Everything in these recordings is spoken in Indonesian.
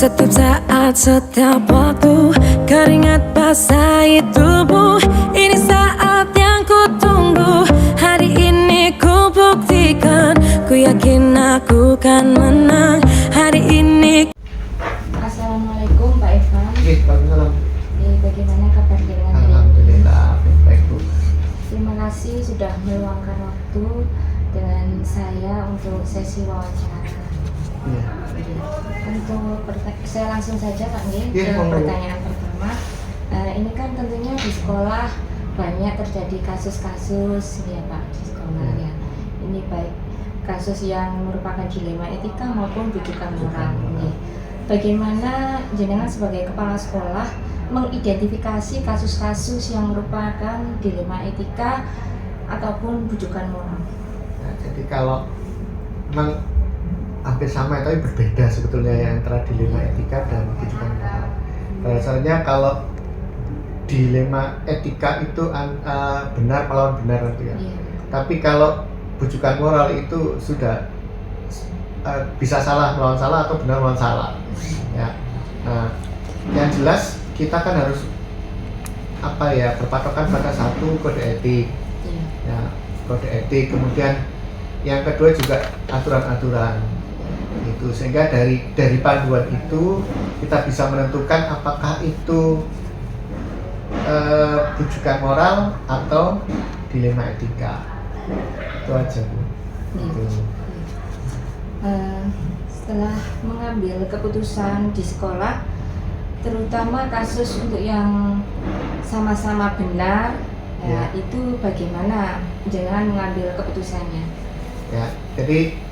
Setiap saat, setiap waktu, keringat basahi tubuh. Ini saat yang ku tunggu. Hari ini ku buktikan, ku yakin aku kan menang. Hari ini. Assalamualaikum Pak Evan. Waalaikumsalam. Bagaimana kabar dengan hari ini? Alhamdulillah, baik Bu. Terima kasih sudah meluangkan waktu dengan saya untuk sesi wawancara. Iya. Saya langsung saja Pak Nggih Iya, ke pertanyaan pertama. Ini kan tentunya di sekolah banyak terjadi kasus-kasus ya Pak di sekolah ya. Ini baik kasus yang merupakan dilema etika maupun bujukan moral. Bagaimana jenengan sebagai kepala sekolah mengidentifikasi kasus-kasus yang merupakan dilema etika ataupun bujukan moral? Nah, jadi kalau memang hampir sama tapi berbeda sebetulnya ya antara dilema etika dan bujukan moral. Dasarnya kalau dilema etika itu benar melawan benar nanti ya. Tapi kalau bujukan moral itu sudah bisa salah melawan salah atau benar melawan salah. Ya. Nah, yang jelas kita kan harus berpatokan pada satu kode etik. Ya, kode etik. Kemudian yang kedua juga aturan-aturan. Itu sehingga dari panduan itu kita bisa menentukan apakah itu bujukan moral atau dilema etika. Itu aja Bu. Setelah mengambil keputusan di sekolah, terutama kasus untuk yang sama-sama benar, itu bagaimana jenengan mengambil keputusannya? Ya, jadi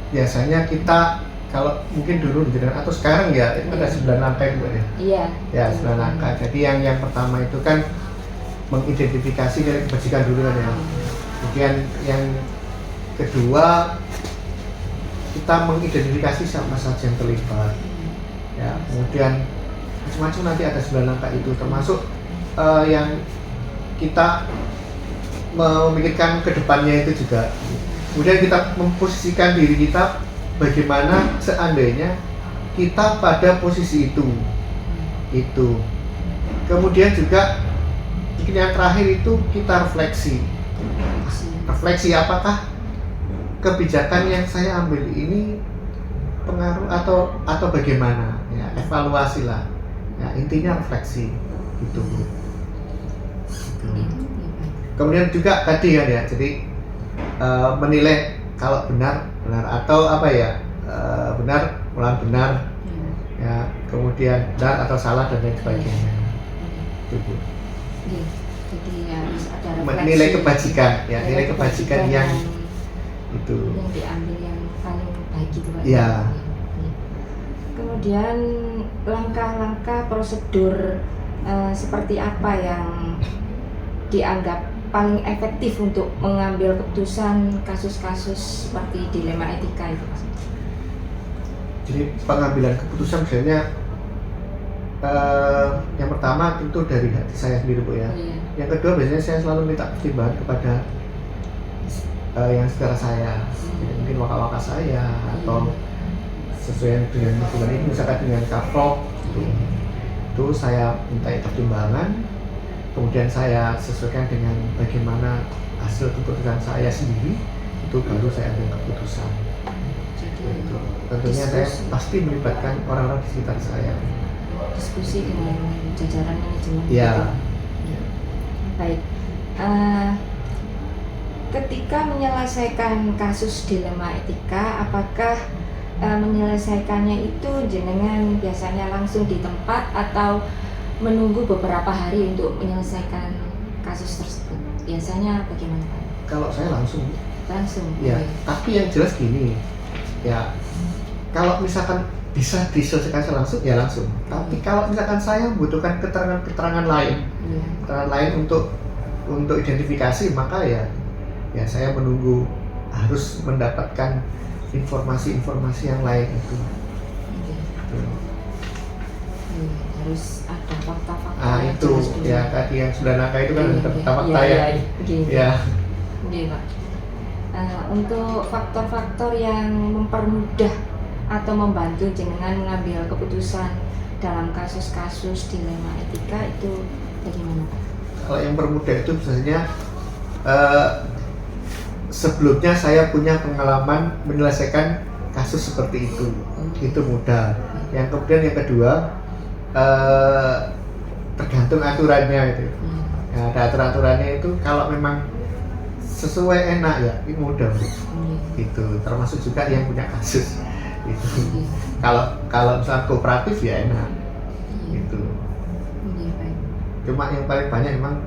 biasanya kita kalau mungkin dulu atau sekarang ya itu ada 9 langkah itu ya. Iya. Ya 9 langkah. Jadi yang pertama itu kan mengidentifikasi nilai kebajikan dulu kan ya. Kemudian yang kedua kita mengidentifikasi siapa saja yang terlibat. Ya, kemudian macam-macam nanti ada 9 langkah itu termasuk yang kita memikirkan ke depannya itu juga. Kemudian kita memposisikan diri kita bagaimana seandainya kita pada posisi itu. Kemudian juga yang terakhir itu kita refleksi. Refleksi apakah kebijakan yang saya ambil ini pengaruh atau bagaimana? Ya, evaluasi lah. Ya, intinya refleksi gitu. Kemudian juga tadi kan ya, jadi menilai kalau benar atau benar melawan benar, ya, kemudian benar atau salah dan lain sebagainya. Itu Bu. Jadi harus ada refleksi. Menilai kebajikan, ya, nilai kebajikan yang itu. Yang diambil yang paling baik itu Pak. Iya. Kemudian langkah-langkah prosedur seperti apa yang dianggap paling efektif untuk mengambil keputusan kasus-kasus seperti dilema etika itu? Jadi pengambilan keputusan misalnya yang pertama tentu dari hati saya sendiri Bu ya. Yang kedua biasanya saya selalu minta pertimbangan kepada yang saudara saya, mungkin waka-waka saya atau sesuai dengan hubungan ini misalkan dengan kaprok itu saya minta pertimbangan. Kemudian saya sesuaikan dengan bagaimana hasil keputusan saya sendiri, itu baru saya ambil keputusan. Jadi, tentunya saya pasti melibatkan orang-orang di sekitar saya. Diskusi dengan jajaran manajemen. Iya. Baik. Ketika menyelesaikan kasus dilema etika, apakah menyelesaikannya itu jenengan biasanya langsung di tempat atau menunggu beberapa hari untuk menyelesaikan kasus tersebut? Biasanya bagaimana Pak? Kalau saya langsung. Ya, tapi yang jelas gini, ya, kalau misalkan bisa diselesaikan langsung, ya langsung. Tapi kalau misalkan saya membutuhkan keterangan lain, keterangan lain untuk identifikasi, maka ya saya menunggu, harus mendapatkan informasi yang lain itu. Harus ada fakta-fakta. Itu ya tadi yang 9 langkah itu kan ada fakta-fakta ya. Pak. Untuk faktor-faktor yang mempermudah atau membantu jenengan mengambil keputusan dalam kasus-kasus dilema etika itu bagaimana Pak? Kalau yang permudah itu biasanya sebelumnya saya punya pengalaman menyelesaikan kasus seperti itu mudah. Yang kemudian yang kedua tergantung aturannya itu. Nah, ada aturan-aturannya itu kalau memang sesuai enak ya itu mudah itu termasuk juga yang punya kasus itu. Kalau misalnya kooperatif ya enak itu. Cuma yang paling banyak memang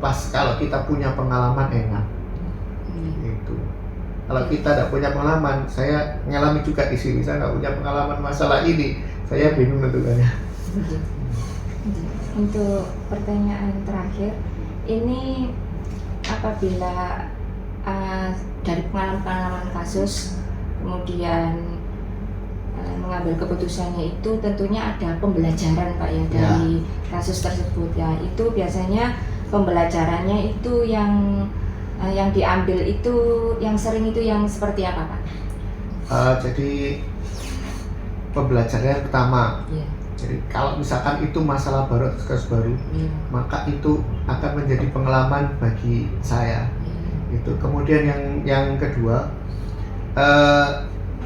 pas kalau kita punya pengalaman enak itu. Kalau kita tidak punya pengalaman, saya ngalami juga di sini, saya nggak punya pengalaman masalah ini, saya bingung menentukannya. Untuk pertanyaan terakhir, ini apabila dari pengalaman kasus kemudian mengambil keputusannya itu tentunya ada pembelajaran Pak ya dari kasus tersebut ya. Itu biasanya pembelajarannya itu yang diambil itu yang sering itu yang seperti apa Pak? Jadi pembelajaran pertama. Jadi kalau misalkan itu masalah baru atau kasus baru, maka itu akan menjadi pengalaman bagi saya. Itu. Kemudian yang kedua,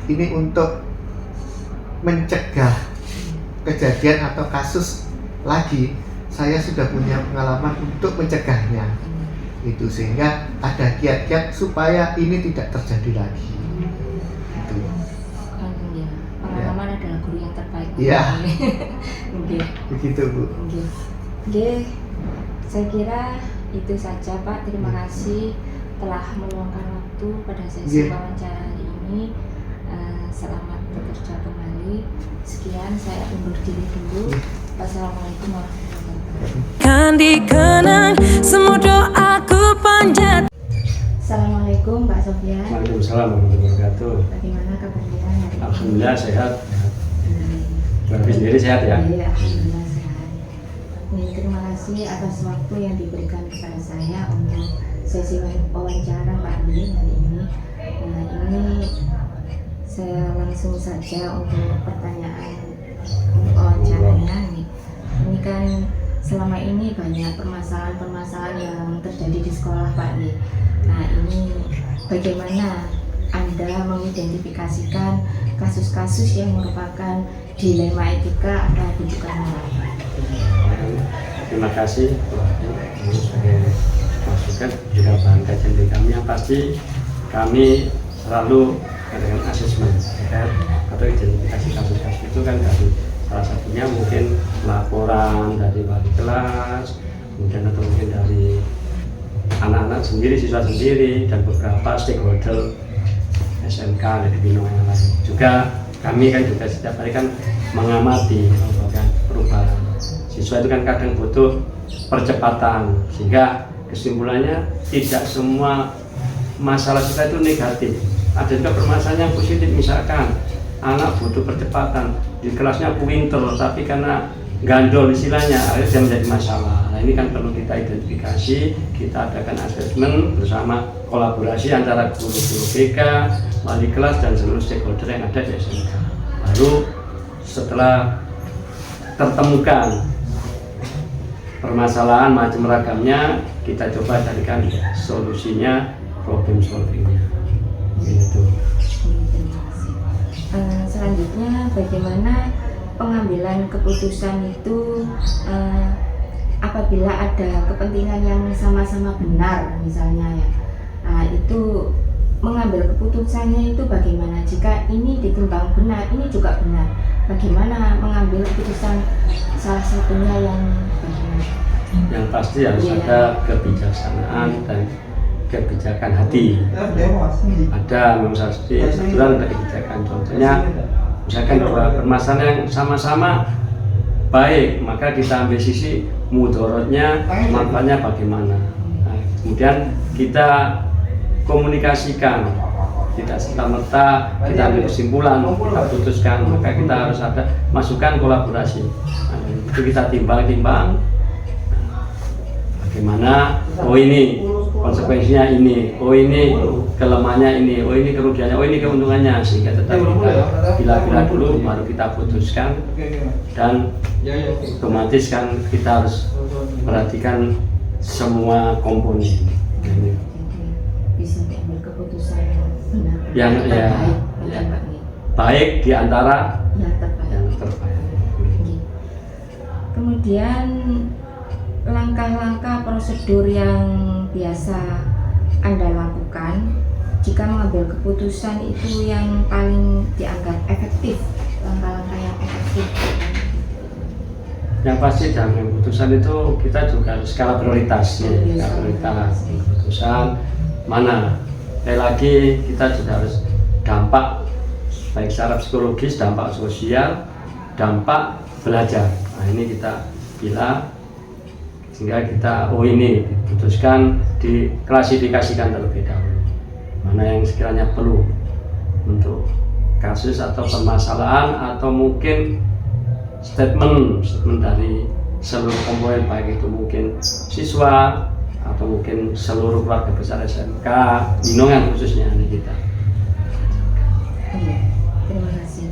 ini untuk mencegah kejadian atau kasus lagi, saya sudah punya pengalaman untuk mencegahnya. Itu sehingga ada kiat-kiat supaya ini tidak terjadi lagi. Itu. Pengalaman adalah guru yang terbaik. Iya. Okay. Begitu Bu. Okay. Saya kira itu saja Pak. Terima kasih telah meluangkan waktu pada sesi wawancara hari ini. Selamat bekerja kembali. Sekian, saya undur diri dulu. Wassalamualaikum warahmatullahi wabarakatuh. Kan dikenang semua doaku panjat. Assalamualaikum Pak Sofyan. Waalaikumsalam warahmatullahi wabarakatuh. Bagaimana kabarnya hari ini? Alhamdulillah sehat. Bapak sendiri sehat ya? Iya, alhamdulillah sehat. Terima kasih atas waktu yang diberikan kepada saya untuk sesi wawancara Pak Andi hari ini. Ini saya langsung saja untuk pertanyaan wawancaranya nih. Ini kan selama ini banyak permasalahan-permasalahan yang terjadi di sekolah Pak nih. Nah, ini bagaimana Anda mengidentifikasikan kasus-kasus yang merupakan dilema etika atau bujukan moral? Terima kasih sebagai masukan juga bahan kajian dari kami. Yang pasti kami selalu dengan asesmen atau identifikasi kasus-kasus itu kan dari salah satunya mungkin laporan dari wali kelas, kemudian atau mungkin dari anak-anak sendiri, siswa sendiri, dan beberapa stakeholder SMK dari Bino yang lain. Juga kami kan juga setiap hari kan mengamati perubahan siswa itu kan kadang butuh percepatan, sehingga kesimpulannya tidak semua masalah siswa itu negatif. Ada juga permasalahan yang positif, misalkan anak butuh percepatan di kelasnya pinter tapi karena gandol istilahnya akhirnya dia menjadi masalah. Nah, ini kan perlu kita identifikasi, kita adakan asesmen bersama kolaborasi antara guru-guru BK, wali kelas dan seluruh stakeholder yang ada di SMK. Lalu setelah tertemukan permasalahan macam ragamnya, kita coba carikan solusinya, problem solvingnya. Gitu. Selanjutnya, bagaimana pengambilan keputusan itu apabila ada kepentingan yang sama-sama benar, misalnya ya, itu mengambil keputusannya itu bagaimana? Jika ini ditimbang benar, ini juga benar, bagaimana mengambil keputusan salah satunya yang bagaimana? Yang pasti harus ada kebijaksanaan dan kebijakan hati. Ada memang aturan ada kebijakan. Contohnya, misalkan dua permasalahan yang sama-sama baik, maka kita ambil sisi mudorotnya, manfaatnya bagaimana. Nah, kemudian kita komunikasikan, tidak serta-merta kita ambil kesimpulan, kita putuskan, maka kita harus ada masukan kolaborasi. Nah, itu kita timbang-timbang. Bagaimana? Oh ini konsekuensinya ini, oh ini kelemahannya ini, oh ini kerugiannya, oh ini keuntungannya, sehingga tetap kita bila-bila dulu baru kita putuskan. Dan otomatis kan kita harus perhatikan semua komponen. Jadi bisa diambil keputusan yang benar, Yang terbaik, ya, Pak Nih. baik di antara Yang terbaik. yang terbaik. Oke. Kemudian langkah-langkah prosedur yang biasa Anda lakukan jika mengambil keputusan itu yang paling dianggap efektif, langkah-langkah yang efektif. Yang pasti dalam keputusan itu kita juga harus skala prioritas, skala prioritas keputusan mana. Sekali lagi kita juga harus dampak baik secara psikologis, dampak sosial, dampak belajar. Nah ini kita pilih sehingga kita ini diputuskan, diklasifikasikan terlebih dahulu mana yang sekiranya perlu untuk kasus atau permasalahan atau mungkin statement dari seluruh komponen, baik itu mungkin siswa atau mungkin seluruh keluarga besar SMK Binongan khususnya ini kita. Iya, terima kasih.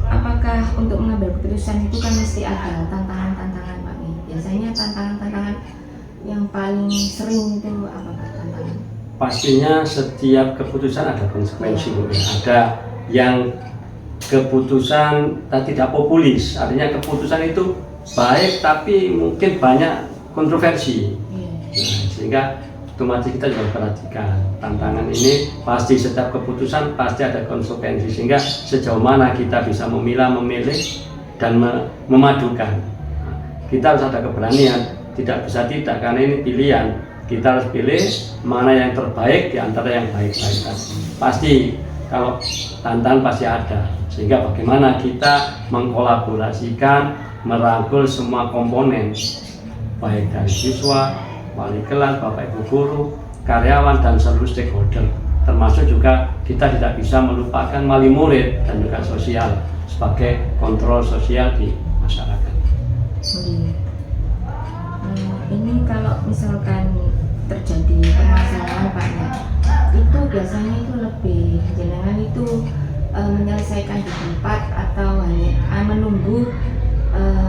Apakah untuk mengambil keputusan itu kan mesti ada tantangan-tantangan Pak Nih? Biasanya tantangan-tantangan yang paling sering itu apakah tantangan? Pastinya setiap keputusan ada konsekuensi, ada yang keputusan tidak populis, artinya keputusan itu baik tapi mungkin banyak kontroversi. Nah, sehingga otomatis kita juga perhatikan tantangan ini, pasti setiap keputusan pasti ada konsekuensi, sehingga sejauh mana kita bisa memilah, memilih dan memadukan. Nah, kita harus ada keberanian, tidak bisa tidak, karena ini pilihan. Kita harus pilih mana yang terbaik di antara yang baik-baik tadi. Pasti kalau tantangan pasti ada, sehingga bagaimana kita mengkolaborasikan, merangkul semua komponen, baik dari siswa, wali kelas, bapak ibu guru, karyawan dan seluruh stakeholder. Termasuk juga kita tidak bisa melupakan wali murid dan juga sosial sebagai kontrol sosial di masyarakat. Ini kalau misalkan terjadi permasalahan Pak Nih, itu biasanya itu lebih jenengan itu menyelesaikan di tempat atau hanya menunggu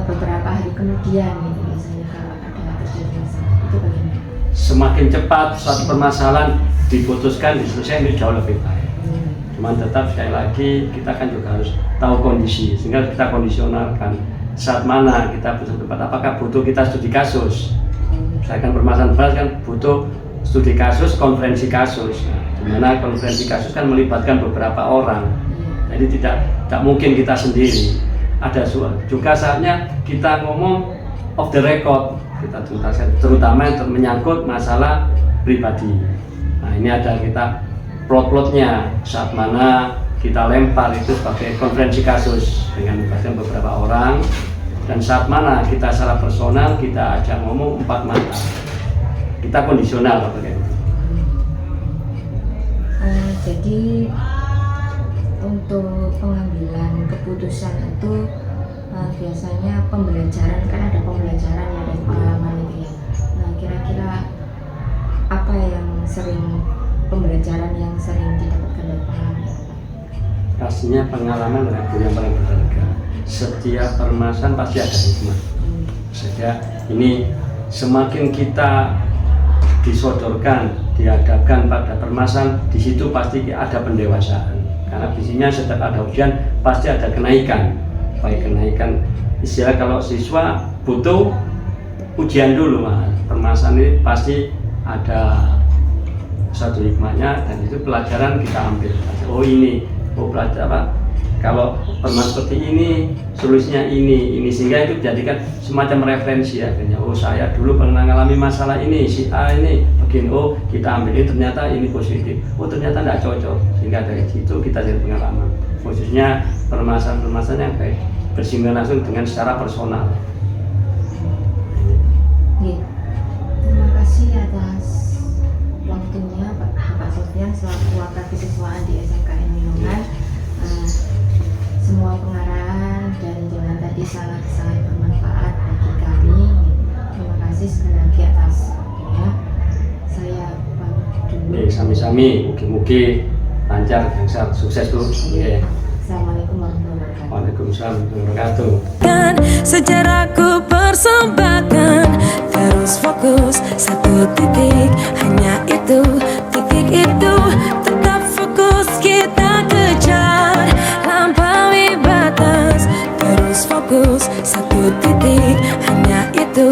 beberapa hari kemudian gitu biasanya kalau ada terjadi masalah itu bagaimana? Semakin cepat suatu permasalahan diputuskan, diselesaikan itu jauh lebih baik. Cuman tetap sekali lagi kita kan juga harus tahu kondisi, sehingga kita kondisionalkan saat mana kita butuh tempat, apakah butuh kita studi kasus. Misalkan permasalahan berat kan butuh studi kasus, konferensi kasus. Nah, dimana konferensi kasus kan melibatkan beberapa orang, jadi tidak mungkin kita sendiri. Ada juga saatnya kita ngomong off the record, kita tuntaskan, terutama yang menyangkut masalah pribadi. Nah ini ada kita plot-plotnya, saat mana kita lempar itu sebagai konferensi kasus dengan melibatkan beberapa orang, dan saat mana kita secara personal kita ajak ngomong 4 mata. Kita kondisional seperti itu. Jadi untuk pengambilan keputusan itu biasanya pembelajaran, kan ada pembelajaran ya dari pengalaman itu ya. Nah kira-kira apa yang pembelajaran yang sering didapatkan dari pengalaman? Pastinya pengalaman adalah guru yang paling berharga. Setiap permasalahan pasti ada hikmah. Sehingga ini semakin kita disodorkan, dihadapkan pada permasalahan, di situ pasti ada pendewasaan. Karena biasanya setiap ada ujian pasti ada kenaikan, baik kenaikan istilah kalau siswa butuh ujian dulu, permasalahan ini pasti ada satu hikmahnya, dan itu pelajaran kita ambil. Oh ini, oh belajar apa? Kalau permasalahan seperti ini, solusinya ini, sehingga itu jadikan semacam referensi akhirnya. Oh saya dulu pernah mengalami masalah ini, si A ini begini, oh kita ambil ini ternyata ini positif, oh ternyata tidak cocok, sehingga dari situ kita jadi pengalaman. Khususnya permasalahan-permasalahan yang baik bersinggungan langsung dengan secara personal. Terima kasih atas waktunya Pak Sofyan selaku wakil kesiswaan di SMKN Binongan. Semua pengarahan dan jalan tadi sangat bermanfaat bagi kami. Terima kasih sekali lagi atas kami. Mugi-mugi lancar, gangsal, sukses Bu. Nggih. Assalamualaikum warahmatullahi wabarakatuh. Waalaikumsalam warahmatullahi wabarakatuh. Kan sejarahku persembahkan, terus fokus satu titik, hanya itu, titik itu, tetap fokus kita kejar, lampaui batas, terus fokus satu titik, hanya itu,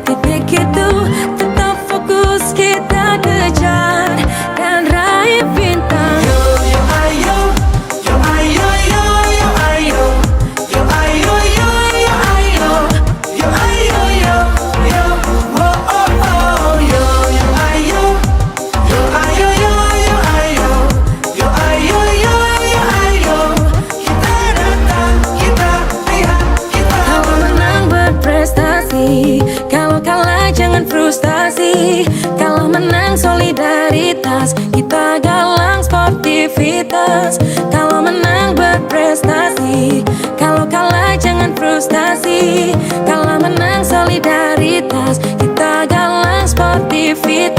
titik itu, tetap fokus kita kejar dan raih bintang. Kalau menang berprestasi, kalau kalah jangan frustasi. Kalau menang solidaritas, kita galang sportivitas. Kalau menang berprestasi, kalau kalah jangan frustasi. Kalau menang solidaritas, kita galang sportivitas.